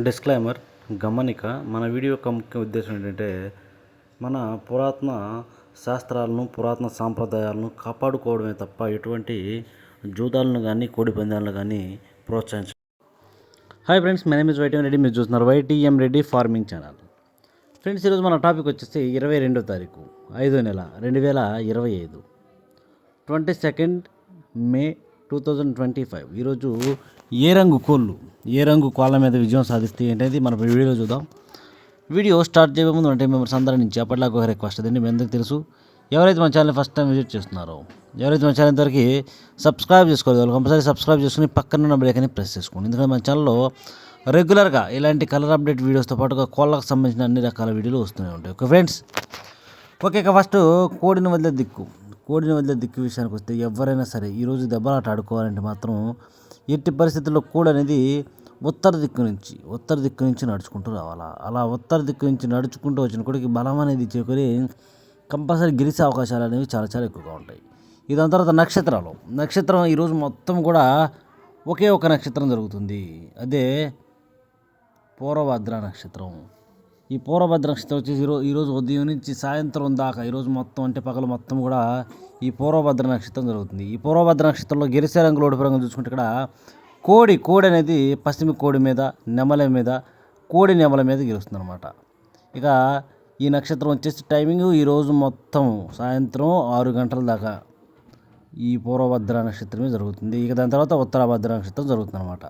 Disclaimer గమనిక మన video యొక్క ముఖ్య ఉద్దేశం ఏంటంటే మన పురాతన శాస్త్రాలను పురాతన సాంప్రదాయాలను కాపాడుకోవడమే తప్ప ఎటువంటి జూదాలను కానీ కోడి పందాలను కానీ ప్రోత్సహించ. Hi friends, my name is YTM Reddy. మీరు చూస్తున్నారు YTM Reddy farming channel. Friends, ఈరోజు మన టాపిక్ వచ్చేసి 22వ తారీఖు 5వ నెల 2025 22 మే 2025. ఈరోజు ఏ రంగు కోళ్ళ మీద విజయం సాధిస్తే ఏంటనేది మన వీడియోలో చూద్దాం. వీడియో స్టార్ట్ చేయబోయే ముందు అంటే మెంబర్స్ అందరి నుంచి అప్పటిలాగా ఒక రిక్వెస్ట్ అదండి. మీ అందరికీ తెలుసు, ఎవరైతే మన ఛానల్ ఫస్ట్ టైం విజిట్ చేస్తున్నారో, ఎవరైతే మన ఛానల్ ఇంతవరకు సబ్స్క్రైబ్ చేసుకోలేదు వాళ్ళు కంపల్సరీ సబ్స్క్రైబ్ చేసుకుని పక్కన ఉన్న బెల్ ఐకాన్ని ప్రెస్ చేసుకోండి. ఎందుకంటే మన ఛానల్లో రెగ్యులర్గా ఇలాంటి కలర్ అప్డేట్ వీడియోస్తో పాటుగా కోళ్ళకు సంబంధించిన అన్ని రకాల వీడియోలు వస్తూనే ఉంటాయి. Okay friends, okay. ఇక ఫస్ట్ కోడిని వదిలే దిక్కు విషయానికి వస్తే ఎవరైనా సరే ఈరోజు దెబ్బలాట ఆడుకోవాలంటే మాత్రం ఎట్టి పరిస్థితుల్లో కోడి అనేది ఉత్తర దిక్కు నుంచి నడుచుకుంటూ రావాలా. అలా ఉత్తర దిక్కు నుంచి నడుచుకుంటూ వచ్చిన కోడికి బలం అనేది చేకూరి కంపల్సరీ గెలిచే అవకాశాలు అనేవి చాలా చాలా ఎక్కువగా ఉంటాయి. దాని తర్వాత నక్షత్రం ఈరోజు మొత్తం కూడా ఒకే ఒక నక్షత్రం జరుగుతుంది, అదే పూర్వభద్ర నక్షత్రం. ఈ పూర్వభద్ర నక్షత్రం వచ్చేసి ఈరోజు ఉదయం నుంచి సాయంత్రం దాకా ఈరోజు మొత్తం అంటే పగలు మొత్తం కూడా ఈ పూర్వభద్ర నక్షత్రం జరుగుతుంది. ఈ పూర్వభద్ర నక్షత్రంలో గెలిసే రంగులు ఓడిపో రంగులు చూసుకుంటే ఇక్కడ కోడి అనేది పశ్చిమ కోడి మీద నెమల మీద గెలుస్తుంది అనమాట. ఇక ఈ నక్షత్రం వచ్చేసి టైమింగ్ ఈరోజు మొత్తం సాయంత్రం 6 గంటల దాకా ఈ పూర్వభద్ర నక్షత్రమే జరుగుతుంది. ఇక దాని తర్వాత ఉత్తరభద్ర నక్షత్రం జరుగుతుంది అనమాట.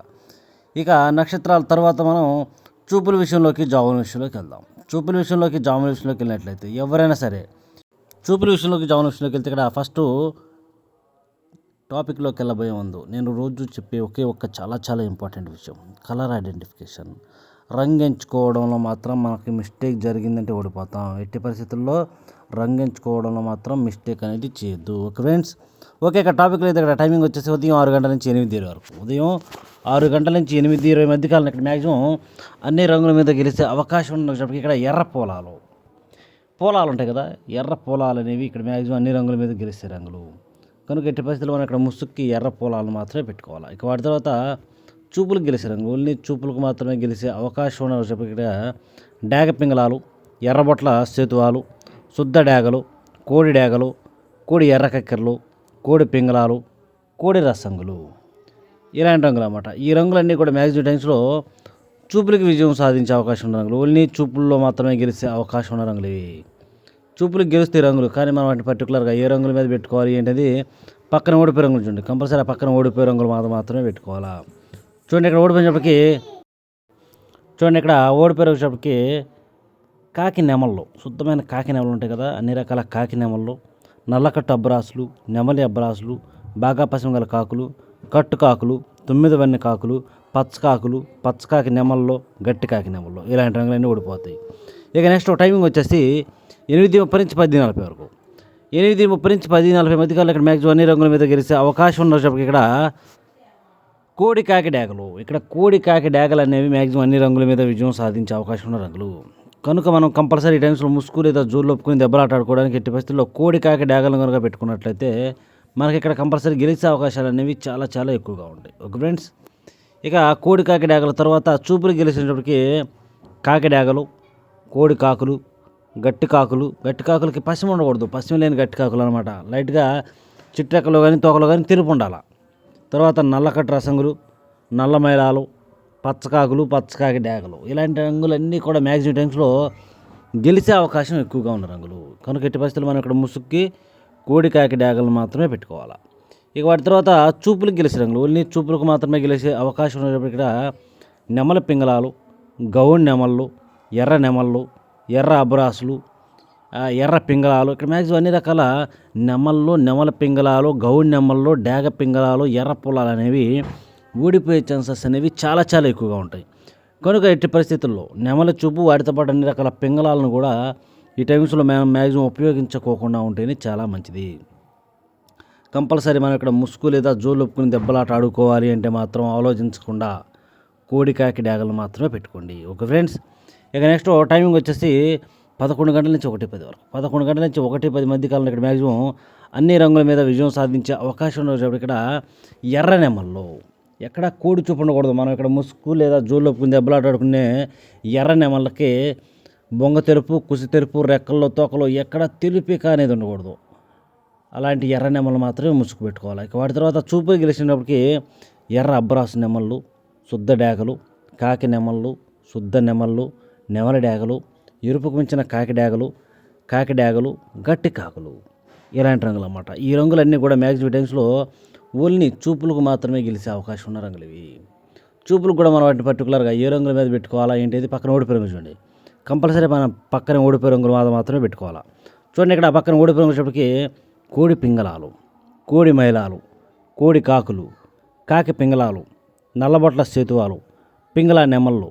ఇక నక్షత్రాల తర్వాత మనం చూపుల విషయంలోకి జాముల విషయంలోకి వెళ్దాం. జాముల విషయంలోకి వెళ్ళినట్లయితే ఎవరైనా సరే జాముల విషయంలోకి వెళ్తే ఇక్కడ ఫస్ట్ టాపిక్లోకి వెళ్ళబోయే ముందు నేను రోజు చెప్పే ఒకే ఒక్క చాలా చాలా ఇంపార్టెంట్ విషయం, కలర్ ఐడెంటిఫికేషన్. రంగు ఎంచుకోవడంలో మాత్రం మనకి మిస్టేక్ జరిగిందంటే ఓడిపోతాం. ఎట్టి పరిస్థితుల్లో రంగు ఎంచుకోవడంలో మాత్రం మిస్టేక్ అనేది చేయొద్దు. Okay friends, okay. ఇక్కడ టాపిక్లో అయితే ఇక్కడ టైమింగ్ వచ్చేసి ఉదయం 6 గంటల నుంచి 8 వరకు. ఉదయం 6 గంటల నుంచి 8:20 మధ్యకాలం ఇక్కడ మ్యాక్సిమం అన్ని రంగుల మీద గెలిచే అవకాశం ఉన్నప్పటికీ ఇక్కడ ఎర్ర పొలాలు ఉంటాయి కదా, ఎర్ర పొలాలు అనేవి ఇక్కడ మ్యాక్సిమం అన్ని రంగుల మీద గెలిచే రంగులు కనుక ఎట్టి పరిస్థితుల్లో మనం ఇక్కడ ముసుక్కి ఎర్ర పొలాలు మాత్రమే పెట్టుకోవాలి. ఇక వాటి తర్వాత చూపులకు గెలిచే రంగు, ఓన్లీ చూపులకు మాత్రమే గెలిచే అవకాశం ఉన్నప్పటికీ ఇక్కడ డాగ పింగళాలు, ఎర్రబొట్ల సేతువాలు, శుద్ధ డాగలు, కోడి డాగలు, కోడి ఎర్ర కక్కెరలు, కోడి పింగళాలు, కోడి రసంగులు, ఇలాంటి రంగులు అన్నమాట. ఈ రంగులన్నీ కూడా మ్యాక్సిమం టైమ్స్లో చూపులకి విజయం సాధించే అవకాశం ఉన్న రంగులు, ఓన్లీ చూపుల్లో మాత్రమే గెలిచే అవకాశం ఉన్న రంగులు ఇవి. చూపులకు గెలుస్తే రంగులు, కానీ మనం వాటిని పర్టికులర్గా ఏ రంగుల మీద పెట్టుకోవాలి ఏంటది పక్కన ఓడిపోయే రంగులు చూడండి. కంపల్సరీ ఆ పక్కన ఓడిపోయే రంగులు మాత్రమే పెట్టుకోవాలా. చూడండి ఇక్కడ ఓడిపోయేటప్పటికి కాకి నెమళ్ళు, శుద్ధమైన కాకి నెమలు ఉంటాయి కదా, అన్ని రకాల కాకి నెమళ్ళు, నల్లకట్టు అబ్రాసులు, నెమలి అబ్రాసులు, బాగా పసిమగల కాకులు, కట్టుకాకులు, 9 వన్నె కాకులు, పచ్చకాకి నెమల్లో, గట్టి కాకి నెమల్లో, ఇలాంటి రంగులన్నీ ఓడిపోతాయి. ఇక నెక్స్ట్ టైమింగ్ వచ్చేసి 8:30 నుంచి 10:40 వరకు. 8:30 నుంచి 10:40 మధ్యకాలంలో ఇక్కడ మ్యాక్సిమం అన్ని రంగుల మీద గెలిచే అవకాశం ఉన్నప్పటికీ ఇక్కడ కోడి కాకి డాగలు అనేవి మ్యాక్సిమం అన్ని రంగుల మీద విజయం సాధించే అవకాశం ఉన్న రంగులు కనుక మనం కంపల్సరీ టైమ్స్లో ముసుగు లేదా జోలు ఒప్పుకుని దెబ్బలాట ఆడుకోవడానికి ఎట్టి పరిస్థితుల్లో కోడి కాకి డాగలను కనుక పెట్టుకున్నట్లయితే మనకి ఇక్కడ కంపల్సరీ గెలిచే అవకాశాలు అనేవి చాలా చాలా ఎక్కువగా ఉంటాయి. ఓకే ఫ్రెండ్స్, ఇక కోడి కాకి డాగల తర్వాత చూపులు గెలిచినప్పటికీ కాకి డాగలు, కోడి కాకులు, గట్టి కాకులకి పశ్చిమ ఉండకూడదు, పశ్చిమ లేని గట్టి కాకులు అనమాట. లైట్గా చిట్టెక్కలో కానీ తోకలో కానీ తిరుపు ఉండాలి. తర్వాత నల్లకట్టు రసంగులు, నల్ల మైలాలు, పచ్చకాకి డాగలు, ఇలాంటి రంగులన్నీ కూడా మ్యాక్సిమం టైమ్స్లో గెలిచే అవకాశం ఎక్కువగా ఉన్న రంగులు కనుక ఎట్టి పరిస్థితులు మనం ఇక్కడ ముసుక్కి కోడి కాకి డాగలు మాత్రమే పెట్టుకోవాలి. ఇక వాటి తర్వాత చూపులకు గెలిచే రంగులు, ఓన్లీ చూపులకు మాత్రమే గెలిచే అవకాశం ఉన్నప్పుడు ఇక్కడ నెమల పింగళాలు, గౌన్ నెమళ్ళు, ఎర్ర నెమళ్ళు, ఎర్ర అబ్రాసులు, ఎర్ర పింగళాలు, ఇక్కడ మ్యాక్సిమం అన్ని రకాల నెమళ్ళు, నెమల పింగళాలు, గౌన్ నెమళ్ళు, డాగ పింగళాలు, ఎర్ర పొలాలు అనేవి ఊడిపోయే ఛాన్సెస్ అనేవి చాలా చాలా ఎక్కువగా ఉంటాయి. కనుక ఎట్టి పరిస్థితుల్లో నెమల చూపు వాటితో పాటు అన్ని రకాల పింగళాలను కూడా ఈ టైమ్స్లో మేము మ్యాక్సిమం ఉపయోగించుకోకుండా ఉంటేనే చాలా మంచిది. కంపల్సరీ మనం ఇక్కడ ముసుగు లేదా జోలు ఒప్పుకుని దెబ్బలాట ఆడుకోవాలి అంటే మాత్రం ఆలోచించకుండా కోడి కాకి డాగలు మాత్రమే పెట్టుకోండి. ఓకే ఫ్రెండ్స్, ఇక నెక్స్ట్ టైమింగ్ వచ్చేసి 11 గంటల నుంచి 1:10 వరకు. 11 గంటల నుంచి 1:10 మధ్యకాలంలో ఇక్కడ మ్యాక్సిమం అన్ని రంగుల మీద విజయం సాధించే అవకాశం ఉన్నప్పుడు ఇక్కడ ఎర్ర నెమళ్ళు, ఎక్కడ కోడి చూపు ఉండకూడదు. మనం ఇక్కడ ముసుగు లేదా జోళ్ళొప్పుకుని దెబ్బలాటాడుకునే ఎర్ర నెమళ్ళకి బొంగ తెలుపు, కుసి తెలుపు, రెక్కల్లో తోకలో ఎక్కడ తెలుపిక అనేది ఉండకూడదు. అలాంటి ఎర్ర నెమలు మాత్రమే ముసుగు పెట్టుకోవాలి. ఇక వాటి తర్వాత చూపు గెలిచినప్పటికీ ఎర్ర అబ్బరాసు నెమళ్ళు, శుద్ధ డేగలు, కాకి నెమళ్ళు, శుద్ధ నెమళ్ళు, నెమలి డేగలు, ఎరుపుకు మించిన కాకి డేగలు, గట్టి కాకులు, ఇలాంటి రంగులు అన్నమాట. ఈ రంగులన్నీ కూడా మ్యాక్సిమం టైమ్స్లో ఓన్లీ చూపులకు మాత్రమే గెలిచే అవకాశం ఉన్న రంగులు ఇవి. చూపులకు కూడా మనం వాటిని పర్టికులర్గా ఏ రంగుల మీద పెట్టుకోవాలా ఏంటి పక్కన ఓడిపోయి రంగులు చూడండి. కంపల్సరీ మనం పక్కన ఓడిపోయే రంగులు మాత్రమే పెట్టుకోవాలా. చూడండి ఇక్కడ పక్కన ఓడిపోయి రంగులకి కోడి పింగళాలు, కోడి మైలాలు, కోడి కాకులు, కాకి పింగళాలు, నల్లబొట్ల సేతువాలు, పింగళ నెమళ్ళు,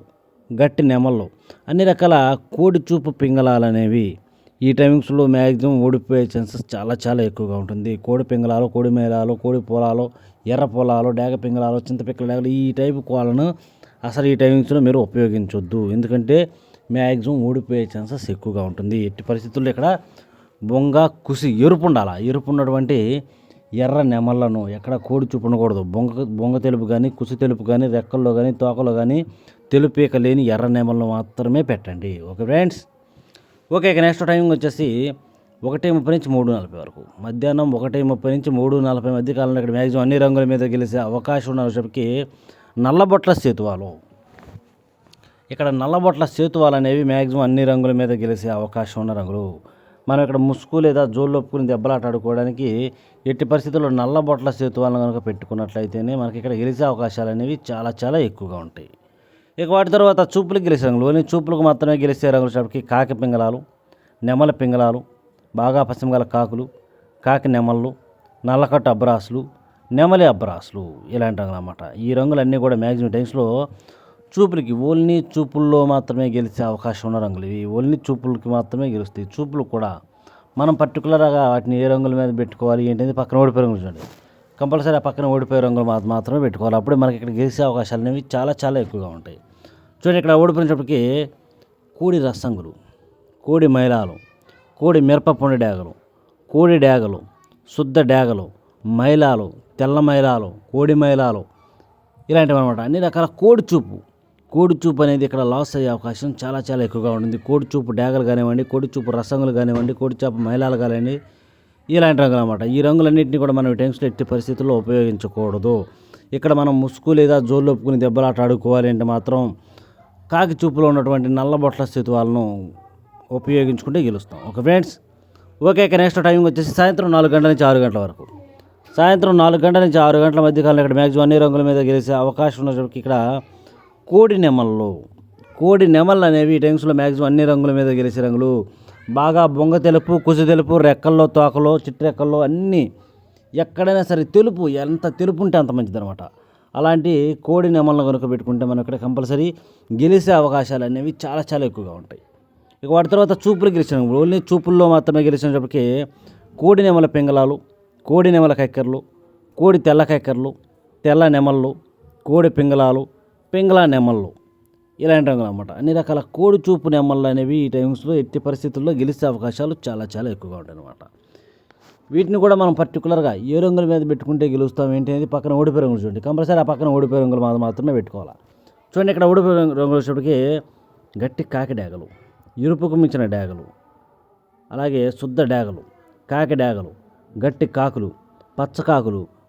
గట్టి నెమళ్ళు, అన్ని రకాల కోడి చూపు పింగళాలు అనేవి ఈ టైమింగ్స్లో మ్యాక్సిమం ఓడిపోయే ఛాన్సెస్ చాలా ఎక్కువగా ఉంటుంది. కోడి పింగళాలు, కోడి మేళాలు, కోడి పొలాలు, ఎర్ర పొలాలు, డేగ పింగళాలు, చింతపిక్కల డేగలు ఈ టైపు కోళ్ళను అసలు ఈ టైమింగ్స్లో మీరు ఉపయోగించొద్దు. ఎందుకంటే మ్యాక్సిమం ఓడిపోయే ఛాన్సెస్ ఎక్కువగా ఉంటుంది. ఎట్టి పరిస్థితుల్లో ఇక్కడ బొంగ కుసి ఎరుపు ఉండాలి. ఎరుపు ఉన్నటువంటి ఎర్ర నెమళ్ళను ఎక్కడ కోడి చూపు ఉండకూడదు. బొంగ తెలుపు కానీ, కుసి తెలుపు కానీ, రెక్కల్లో కానీ, తోకలో కానీ తెలుపేక లేని ఎర్ర నెమలను మాత్రమే పెట్టండి. Okay friends. ఓకే ఇక నెక్స్ట్ టైమింగ్ వచ్చేసి 1:30 నుంచి 3:40 వరకు. మధ్యాహ్నం 1:30 నుంచి 3:40 మధ్య కాలంలో ఇక్కడ మ్యాక్సిమం అన్ని రంగుల మీద గెలిచే అవకాశం ఉన్న విషయంకి నల్లబొట్ల సేతువాలు. ఇక్కడ నల్లబొట్ల సేతువాలు అనేవి మ్యాక్సిమం అన్ని రంగుల మీద గెలిచే అవకాశం ఉన్న రంగులు. మనం ఇక్కడ ముసుగు లేదా జోళ్ళొప్పుకుని దెబ్బలాటాడుకోవడానికి ఎట్టి పరిస్థితుల్లో నల్లబొట్ల సేతువాలను కనుక పెట్టుకున్నట్లయితేనే మనకి ఇక్కడ గెలిచే అవకాశాలు అనేవి చాలా ఎక్కువగా ఉంటాయి. ఇక వాటి తర్వాత చూపులకు గెలిచే రంగులు, ఓన్లీ చూపులకు మాత్రమే గెలిచే రంగులు చెప్పి కాకి పింగళాలు, నెమల పింగళాలు, బాగా పశ్చిమగల కాకులు, కాకి నెమళ్ళు, నల్లకట్టు అబ్బరాసులు, నెమలి అబ్బరాసులు, ఇలాంటి రంగులు అన్నమాట. ఈ రంగులన్నీ కూడా మ్యాక్సిమం టైమ్స్లో చూపులకి ఓన్లీ చూపుల్లో మాత్రమే గెలిచే అవకాశం ఉన్న రంగులు ఇవి. ఓన్లీ చూపులకి మాత్రమే గెలుస్తాయి. చూపులు కూడా మనం పర్టికులర్గా వాటిని ఏ రంగుల మీద పెట్టుకోవాలి ఏంటంటే పక్కన ఓడిపోయే రంగులు చూడండి. కంపల్సరీ ఆ పక్కన ఓడిపోయే రంగులు మాత్రమే పెట్టుకోవాలి. అప్పుడే మనకి ఇక్కడ గెలిచే అవకాశాలు అనేవి చాలా ఎక్కువగా ఉంటాయి. చూడండి ఇక్కడ ఓడిపోయినప్పటికీ కోడి రసంగులు, కోడి మైలాలు, కోడి మిరపపొండి డేగలు, కోడి డేగలు, శుద్ధ డేగలు, మైలాలు, తెల్ల మైలాలు, కోడి మైలాలు, ఇలాంటివి అనమాట. అన్ని రకాల కోడి చూపు అనేది ఇక్కడ లాస్ అయ్యే అవకాశం చాలా ఎక్కువగా ఉంటుంది. కోడి చూపు డేగలు కానివ్వండి, కోడి చూపు రసంగులు కానివ్వండి, కోడి చేప మైలాలు కానివ్వండి, ఇలాంటి రంగులు అనమాట. ఈ రంగులన్నింటినీ కూడా మనం ఈ టైమ్స్లో ఎట్టి పరిస్థితుల్లో ఉపయోగించకూడదు. ఇక్కడ మనం ముసుగు లేదా జోళ్ళొప్పుకుని దెబ్బలాట ఆడుకోవాలి అంటే మాత్రం కాకి చూపులో ఉన్నటువంటి నల్లబొట్ల సేతువాలను ఉపయోగించుకుంటే గెలుస్తాం. Okay friends. ఓకే ఇక నెక్స్ట్ టైమింగ్ వచ్చేసి సాయంత్రం 4 గంటల నుంచి 6 గంటల వరకు. సాయంత్రం 4 గంటల నుంచి 6 గంటల మధ్య కాలంలో ఇక్కడ మ్యాక్సిమం అన్ని రంగుల మీద గెలిచే అవకాశం ఉన్నప్పటికీ ఇక్కడ కోడి నెమళ్ళు అనేవి ఈ టైమ్స్లో మ్యాక్సిమం అన్ని రంగుల మీద గెలిచే రంగులు. బాగా బొంగ తెలుపు, కుసి తెలుపు, రెక్కల్లో తోకలో, చిట్రెక్కల్లో అన్నీ ఎక్కడైనా సరే తెలుపు, ఎంత తెలుపు ఉంటే అంత మంచిది అనమాట. అలాంటి కోడి నెమలను కనుక పెట్టుకుంటే మనం ఇక్కడ కంపల్సరీ గెలిచే అవకాశాలు అనేవి చాలా ఎక్కువగా ఉంటాయి. ఇక వాటి తర్వాత చూపులు గెలిచిన ఓన్లీ చూపుల్లో మాత్రమే గెలిచినప్పటికీ కోడి నెమల పింగళాలు, కోడి నెమల కక్కెరలు, కోడి తెల్ల కక్కెరలు, తెల్ల నెమళ్ళు, కోడి పింగళాలు, పింగళ నెమళ్ళు, ఇలాంటి రంగులు అన్నమాట. అన్ని రకాల కోడి చూపు నెమళ్ళు అనేవి ఈ టైమ్స్లో ఎట్టి పరిస్థితుల్లో గెలిచే అవకాశాలు చాలా ఎక్కువగా ఉంటాయి అన్నమాట. వీటిని కూడా మనం పర్టికులర్గా ఏ రంగుల మీద పెట్టుకుంటే గెలుస్తాం ఏంటి అనేది పక్కన ఓడిపోయే రంగులు చూడండి. కంపల్సరీ ఆ పక్కన ఓడిపోయే రంగులు మాత్రమే పెట్టుకోవాలి. చూడండి ఇక్కడ ఓడిపోయే రంగులు వచ్చేటికి గట్టి కాకి డేగలు, ఎరుపుకు మించిన డేగలు, అలాగే శుద్ధ డేగలు, కాకి డేగలు, గట్టి కాకులు,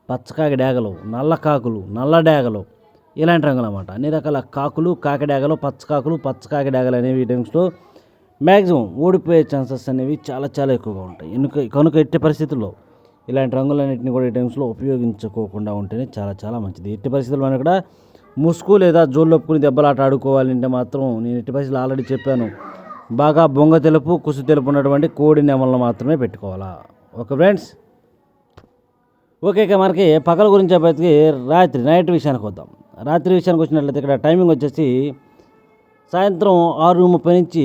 పచ్చకాకి డేగలు, నల్ల కాకులు, నల్ల డేగలు, ఇలాంటి రంగులు అన్నమాట. అన్ని రకాల కాకులు, కాకి డేగలు, పచ్చకాకి డేగలు అనేవి ఈ టైమ్స్లో మ్యాక్సిమం ఓడిపోయే ఛాన్సెస్ అనేవి చాలా ఎక్కువగా ఉంటాయి. కనుక ఎట్టి పరిస్థితుల్లో ఇలాంటి రంగులన్నింటినీ కూడా ఈ టైమ్స్లో ఉపయోగించుకోకుండా ఉంటేనే చాలా మంచిది. ఎట్టి పరిస్థితుల్లో మనం ఇక్కడ ముసుగు లేదా జోళ్ళొప్పుకుని దెబ్బలాట ఆడుకోవాలంటే మాత్రం నేను ఎట్టి పరిస్థితులు ఆల్రెడీ చెప్పాను, బాగా బొంగ తెలుపు, కుసి తెలుపు ఉన్నటువంటి కోడి నెమలను మాత్రమే పెట్టుకోవాలా. Okay friends. ఓకే ఇక మనకి పగల గురించి చెప్పేసి నైట్ విషయానికి వద్దాం. రాత్రి విషయానికి వచ్చినట్లయితే ఇక్కడ టైమింగ్ వచ్చేసి సాయంత్రం 6:30 నుంచి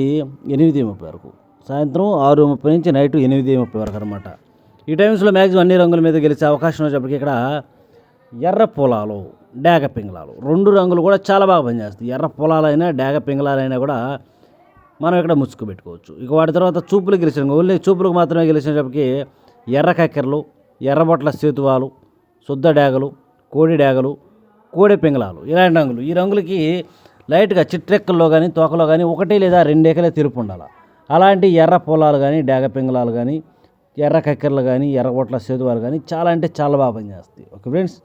8:30 వరకు. సాయంత్రం 6:30 నుంచి నైట్ 8:30 వరకు అనమాట. ఈ టైమ్స్లో మ్యాక్సిమం అన్ని రంగుల మీద గెలిచే అవకాశం వచ్చేప్పటికి ఇక్కడ ఎర్ర పొలాలు, డేగ పింగళాలు, 2 రంగులు కూడా చాలా బాగా పనిచేస్తాయి. ఎర్ర పొలాలైనా డేగ పింగళాలైనా కూడా మనం ఇక్కడ ముసుగు పెట్టుకోవచ్చు. ఇక వాటి తర్వాత చూపులు గెలిచిన ఓన్లీ చూపులకు మాత్రమే గెలిచినప్పటికీ ఎర్ర కక్కెరలు, ఎర్రబొట్ల సేతువాలు, శుద్ధ డేగలు, కోడి డేగలు, కోడి పింగళాలు ఇలాంటి రంగులు. ఈ రంగులకి లైట్గా చిట్రెక్కల్లో కానీ తోకలో కానీ 1 లేదా 2 ఏకలే తిరుపు ఉండాలి. అలాంటి ఎర్ర పొలాలు కానీ డేగ పింగళాలు కానీ ఎర్ర కక్కెరలు కానీ ఎర్రగొట్ల సేతువాలు కానీ చాలా అంటే చాలా బాగా పనిచేస్తాయి. ఓకే ఫ్రెండ్స్,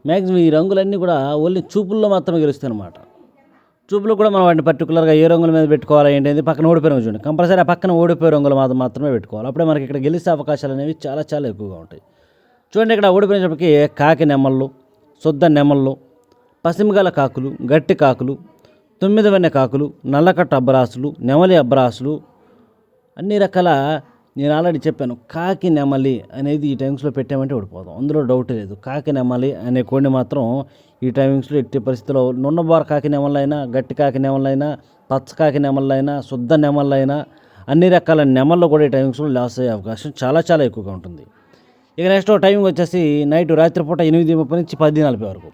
మ్యాక్సిమం ఈ రంగులన్నీ కూడా ఓన్లీ చూపుల్లో మాత్రమే గెలుస్తాయి అన్నమాట. చూపులు కూడా మనం వాటిని పర్టికులర్గా ఏ రంగుల మీద పెట్టుకోవాలి ఏంటంటే పక్కన ఓడిపోయిన రంగు చూడండి, కంపల్సరీ ఆ పక్కన ఓడిపోయే రంగులు మాత్రమే పెట్టుకోవాలి. అప్పుడే మనకి ఇక్కడ గెలిచే అవకాశాలు అనేవి చాలా చాలా ఎక్కువగా ఉంటాయి. చూడండి, ఇక్కడ ఓడిపోయినప్పటికీ కాకి నెమళ్ళు, శుద్ధ నెమళ్ళు, పసిమిగల కాకులు, గట్టి కాకులు, 9 వెన్నె కాకులు, నల్లకట్ట అబ్బరాసులు, నెమలి అబ్బరాసులు, అన్ని రకాల నేను ఆల్రెడీ చెప్పాను. కాకి నెమలి అనేది ఈ టైమింగ్స్లో పెట్టామంటే ఓడిపోతాం, అందులో డౌట్ లేదు. కాకి నెమలి అనే కోడిని మాత్రం ఈ టైమింగ్స్లో ఎట్టి పరిస్థితిలో నున్నబార కాకి నెమళ్ళైనా, గట్టి కాకి నెమళ్ళైనా, పచ్చ కాకి నెమళ్ళైనా, శుద్ధ నెమళ్ళైనా అన్ని రకాల నెమళ్ళు కూడా ఈ టైమింగ్స్లో లాస్ అయ్యే అవకాశం చాలా చాలా ఎక్కువగా ఉంటుంది. ఇక నెక్స్ట్ టైమింగ్ వచ్చేసి రాత్రిపూట 8:30 నుంచి 10:40 వరకు.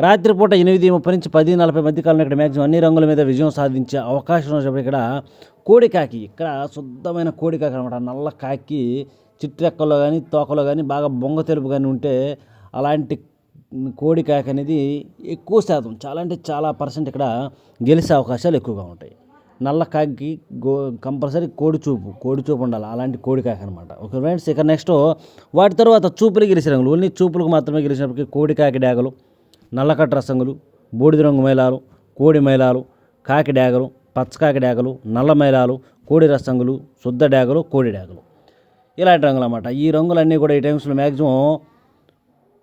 రాత్రిపూట 8:30 నుంచి 10:40 మధ్యకాలంలో ఇక్కడ మ్యాక్సిమం అన్ని రంగుల మీద విజయం సాధించే అవకాశం ఉన్నప్పుడు ఇక్కడ కోడికాకి, ఇక్కడ శుద్ధమైన కోడికాకి అనమాట. నల్ల కాకి చిట్రెక్కలో కానీ తోకలో కానీ బాగా బొంగ తెలుపు కానీ ఉంటే అలాంటి కోడికాకి అనేది ఎక్కువ శాతం చాలా అంటే చాలా పర్సెంట్ ఇక్కడ గెలిచే అవకాశాలు ఎక్కువగా ఉంటాయి. నల్ల కాకి కంపల్సరీ కోడి చూపు ఉండాలి, అలాంటి కోడికాకి అనమాట. ఓకే ఫ్రెండ్స్, ఇక నెక్స్ట్ వాటి తర్వాత చూపులు గెలిచే రంగులు, ఓన్లీ చూపులకు మాత్రమే గెలిచినప్పటికీ కోడికాకి డేగలు, నల్లకట్ట రసంగులు, బూడిద రంగు మైలాలు, కోడి మైలాలు, కాకి డేగలు, పచ్చకాకి డేగలు, నల్ల మైలాలు, కోడి రసంగులు, శుద్ధ డేగలు, కోడి డేగలు ఇలాంటి రంగులు అన్నమాట. ఈ రంగులన్నీ కూడా ఈ టైమ్స్లో మ్యాక్సిమం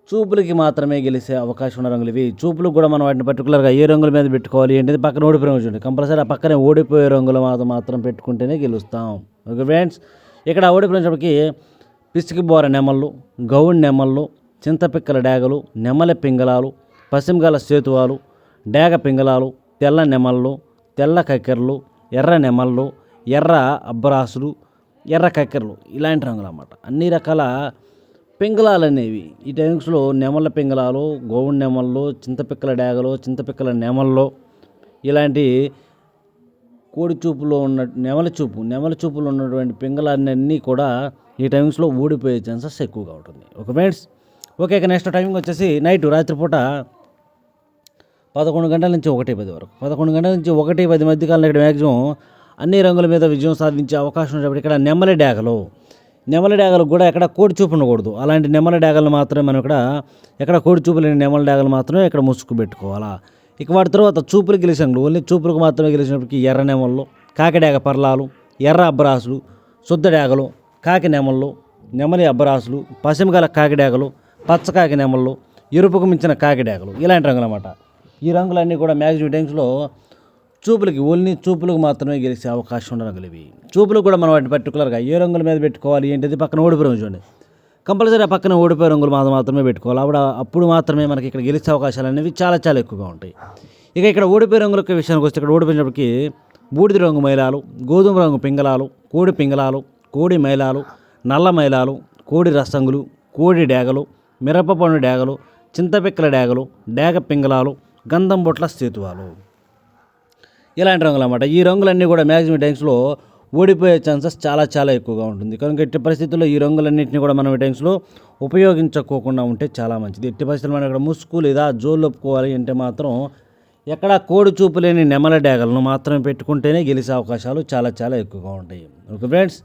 చూపులకి మాత్రమే గెలిచే అవకాశం ఉన్న రంగులు ఇవి. చూపులకు కూడా మనం వాటిని పర్టికులర్గా ఏ రంగుల మీద పెట్టుకోవాలి ఏంటిది పక్కన ఓడిపోయే రంగు చూడండి, కంపల్సరీ ఆ పక్కనే ఓడిపోయే రంగుల మాత్రం పెట్టుకుంటేనే గెలుస్తాం. ఓకే ఫ్రెండ్స్, ఇక్కడ ఓడిపోయినప్పటికీ పిసికి బోర నెమళ్ళు, గౌడ్ నెమళ్ళు, చింతపిక్కల డేగలు, నెమలి పింగళాలు, పసిమిగల సేతువాలు, డేగ పింగళాలు, తెల్ల నెమళ్ళు, తెల్ల కక్కెరలు, ఎర్ర నెమళ్ళు, ఎర్ర అబ్బరాసులు, ఎర్ర కక్కెరలు ఇలాంటి రంగులు అన్నమాట. అన్ని రకాల పింగళాలు అనేవి ఈ టైమ్స్లో నెమళ్ళ పింగళాలు, గోవుడు నెమళ్ళు, చింతపిక్కల డేగలు, చింతపిక్కల నెమళ్ళు ఇలాంటి కోడి చూపులో ఉన్న నెమలి చూపులో ఉన్నటువంటి పింగళాలన్నీ కూడా ఈ టైమ్స్లో ఊడిపోయే ఛాన్సెస్ ఎక్కువగా ఉంటుంది. ఓకే ఫ్రెండ్స్, ఓకే ఇక నెక్స్ట్ టైమింగ్ వచ్చేసి రాత్రిపూట 11 గంటల నుంచి 1:10 వరకు. 11 గంటల నుంచి 1:10 మధ్యకాలంలో ఇక్కడ మ్యాక్సిమం అన్ని రంగుల మీద విజయం సాధించే అవకాశం ఉన్నప్పుడు ఇక్కడ నెమలి డేగలు కూడా ఎక్కడ కోడి చూపు ఉండకూడదు. అలాంటి నెమలి డేగలను మాత్రమే మనం ఎక్కడ కోడి చూపు లేని నెమలి డేగలు మాత్రమే ఇక్కడ ముసుగు పెట్టుకోవాలా. ఇక వాటి తర్వాత చూపులు గెలిచాను, ఓన్లీ చూపులకు మాత్రమే గెలిచినప్పటికీ ఎర్ర నెమళ్ళు, కాకి డేగ పర్లాలు, ఎర్ర అబ్బరాసులు, శుద్ధ డేగలు, కాకి నెమళ్ళు, నెమలి అబ్బరాసులు, పసిమిగల కాకి డేగలు, పచ్చకాకి నెమళ్ళు, ఎరుపుకు మించిన కాకి డేగలు ఇలాంటి రంగులు అన్నమాట. ఈ రంగులన్నీ కూడా మ్యాక్సిమం టైమ్స్లో ఓన్లీ చూపులకు మాత్రమే గెలిచే అవకాశం ఉన్న రంగులు ఇవి. చూపులకు కూడా మనం వాటిని పర్టికులర్గా ఏ రంగుల మీద పెట్టుకోవాలి ఏంటిది పక్కన ఓడిపోయే రంగు చూడండి, కంపల్సరీ ఆ పక్కన ఓడిపోయే రంగులు మాత్రమే పెట్టుకోవాలి. అప్పుడు మాత్రమే మనకి ఇక్కడ గెలిచే అవకాశాలు అనేవి చాలా చాలా ఎక్కువగా ఉంటాయి. ఇక ఇక్కడ ఓడిపోయే రంగుల విషయానికి వస్తే ఇక్కడ ఓడిపోయినప్పటికీ బూడిద రంగు మైలాలు, గోధుమ రంగు పింగళాలు, కోడి పింగళాలు, కోడి మైలాలు, నల్ల మైలాలు, కోడి రసంగులు, కోడి డేగలు, మిరపపండు డేగలు, చింతపిక్కల డేగలు, డేగ పింగళాలు, గంధం బొట్ల సేతువాలు ఇలాంటి రంగులు అన్నమాట. ఈ రంగులన్నీ కూడా మ్యాక్సిమం టైమ్స్లో ఓడిపోయే ఛాన్సెస్ చాలా చాలా ఎక్కువగా ఉంటుంది. కనుక ఎట్టి పరిస్థితుల్లో ఈ రంగులన్నింటినీ కూడా మనం ఈ టైమ్స్లో ఉపయోగించుకోకుండా ఉంటే చాలా మంచిది. ఎట్టి పరిస్థితుల్లో మనం ఇక్కడ ముసుగు లేదా జోలు ఒప్పుకోవాలి అంటే మాత్రం ఎక్కడ కోడి చూపు లేని నెమల డేగలను మాత్రమే పెట్టుకుంటేనే గెలిచే అవకాశాలు చాలా చాలా ఎక్కువగా ఉంటాయి. ఓకే ఫ్రెండ్స్,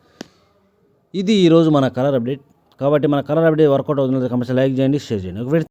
ఇది ఈరోజు మన కలర్ అప్డేట్. కాబట్టి మన కలర్ అప్డేట్ వర్కౌట్ అవుతుంది, కంపల్సరీ లైక్ చేయండి, షేర్ చేయండి. Okay friends.